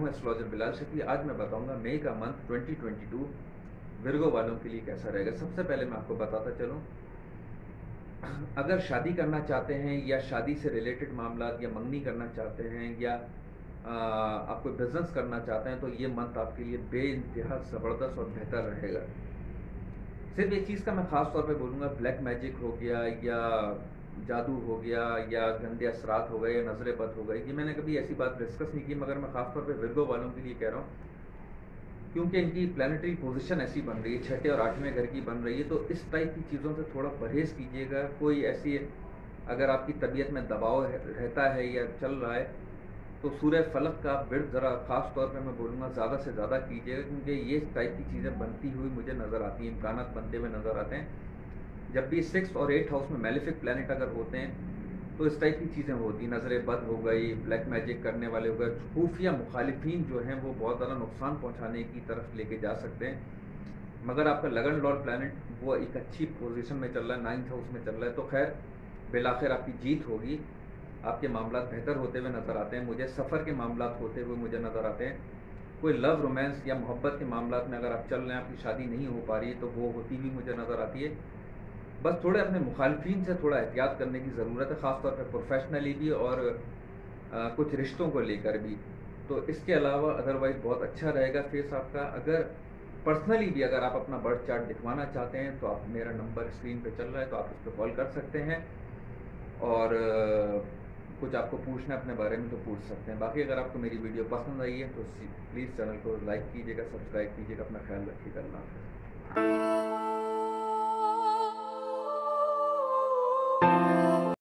हूँ एस्ट्रोलॉजर बिलाल शफी। आज मैं बताऊंगा मई का मंथ 2022 विर्गो वालों के लिए कैसा रहेगा। सबसे पहले मैं आपको बताता चलूँ, अगर शादी करना चाहते हैं या शादी से रिलेटेड मामला या मंगनी करना चाहते हैं या आप कोई बिजनेस करना चाहते हैं तो ये मंथ आपके लिए बेइंतहा ज़बरदस्त और बेहतर रहेगा। सिर्फ एक चीज़ का मैं ख़ास तौर पे बोलूँगा, ब्लैक मैजिक हो गया या जादू हो गया या गंदे असरात हो गए या नज़र बद हो गई, ये मैंने कभी ऐसी बात डिस्कस नहीं की, मगर मैं ख़ास तौर पे विर्गो वालों के लिए कह रहा हूँ क्योंकि इनकी प्लानिटरी पोजीशन ऐसी बन रही है, 6ठे और 8वें घर की बन रही है। तो इस टाइप की चीज़ों से थोड़ा परहेज़ कीजिएगा। कोई ऐसी अगर आपकी तबीयत में दबाव रहता है या चल रहा है तो सूर्य फलक का विर्द ज़रा ख़ास तौर पे मैं बोलूँगा ज़्यादा से ज़्यादा कीजिएगा, क्योंकि ये टाइप की चीज़ें बनती हुई मुझे नज़र आती हैं, इम्कानात बनते हुए नज़र आते हैं। जब भी 6th और 8th हाउस में मैलिफिक प्लैनेट अगर होते हैं तो इस टाइप की चीज़ें होती हैं, नज़र बद हो गई, ब्लैक मैजिक करने वाले हो गए, खुफिया मुखालिफिन जो हैं वो बहुत ज़्यादा नुकसान पहुँचाने की तरफ लेके जा सकते हैं। मगर आपका लगन लॉर्ड प्लैनेट वो एक अच्छी पोजीशन में चल रहा है, 9th हाउस में चल रहा है, तो खैर बिलाखिर आपकी जीत होगी। आपके मामला बेहतर होते हुए नज़र आते हैं मुझे, सफ़र के मामला होते हुए मुझे नज़र आते हैं। कोई लव रोमांस या मोहब्बत के मामला में अगर आप चल रहे हैं, आपकी शादी नहीं हो पा रही है तो वो होती हुई मुझे नज़र आती है। बस थोड़े अपने मुखालफिन से थोड़ा एहतियात करने की ज़रूरत है, ख़ास तौर पर प्रोफेशनली भी और कुछ रिश्तों को लेकर भी। तो इसके अलावा अदरवाइज़ बहुत अच्छा रहेगा फेस आपका। अगर पर्सनली भी अगर आप अपना बर्थ चार्ट दिखवाना चाहते हैं तो आप, मेरा नंबर स्क्रीन पे चल रहा है तो आप इस पर कॉल कर सकते हैं और कुछ आपको पूछना है अपने बारे में तो पूछ सकते हैं। बाकी अगर आपको मेरी वीडियो पसंद आई है तो प्लीज़ चैनल को लाइक कीजिएगा, सब्सक्राइब कीजिएगा। अपना ख्याल रखिएगा। अल्लाह हाफ़िज़।